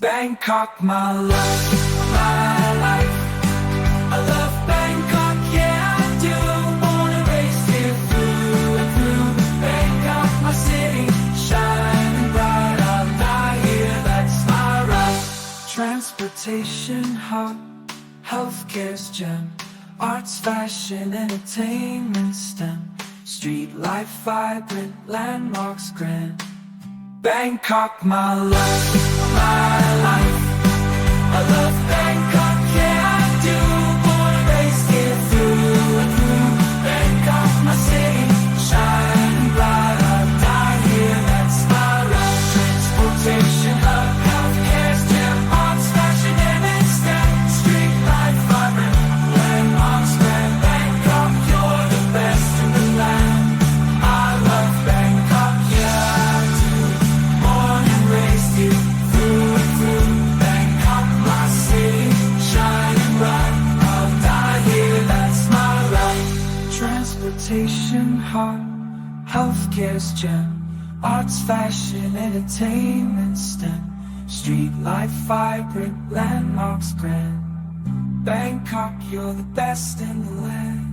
Bangkok, my love, my life. I love Bangkok, yeah I do. Born and raised here through and through. Bangkok, my city, shining bright. I'll die here, that's my right. Transportation hub, healthcare's gem, arts, fashion, entertainment STEM. Street life vibrant, landmarks grand. Bangkok, my love, my life. I love Bangkok, yeah I do. Born and raised here through and through. Bangkok, my city, shining bright. I'll die here, that's my right. Transportation hub, healthcare's gem, arts, fashion, and STEM. Street life vibrant, landmarks grand. Bangkok, you're the best in the land. I love Bangkok, yeah I do. Born and raised here through and through. Bangkok, my city, shining bright. I'll die here, that's my right. Transportation hub, healthcare's gem, arts, fashion, entertainment STEM. Street life vibrant, landmarks grand. Bangkok, you're the best in the land.